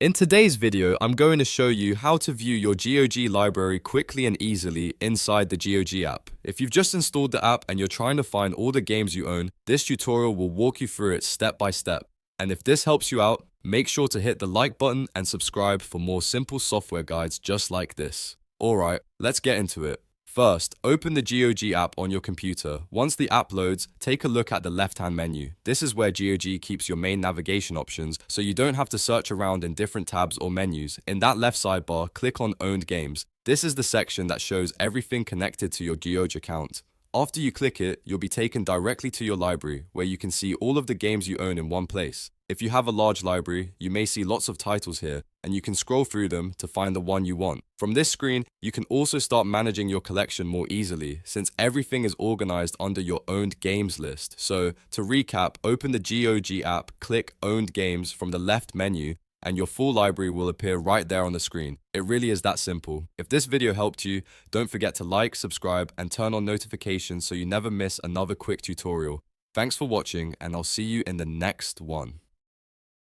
In today's video, I'm going to show you how to view your GOG library quickly and easily inside the GOG app. If you've just installed the app and you're trying to find all the games you own, this tutorial will walk you through it step by step. And if this helps you out, make sure to hit the like button and subscribe for more simple software guides just like this. Alright, let's get into it. First, open the GOG app on your computer. Once the app loads, take a look at the left-hand menu. This is where GOG keeps your main navigation options, so you don't have to search around in different tabs or menus. In that left sidebar, click on Owned Games. This is the section that shows everything connected to your GOG account. After you click it, you'll be taken directly to your library, where you can see all of the games you own in one place. If you have a large library, you may see lots of titles here, and you can scroll through them to find the one you want. From this screen, you can also start managing your collection more easily, since everything is organized under your owned games list. So, to recap, open the GOG app, click Owned Games from the left menu, and your full library will appear right there on the screen. It really is that simple. If this video helped you, don't forget to like, subscribe, and turn on notifications so you never miss another quick tutorial. Thanks for watching, and I'll see you in the next one.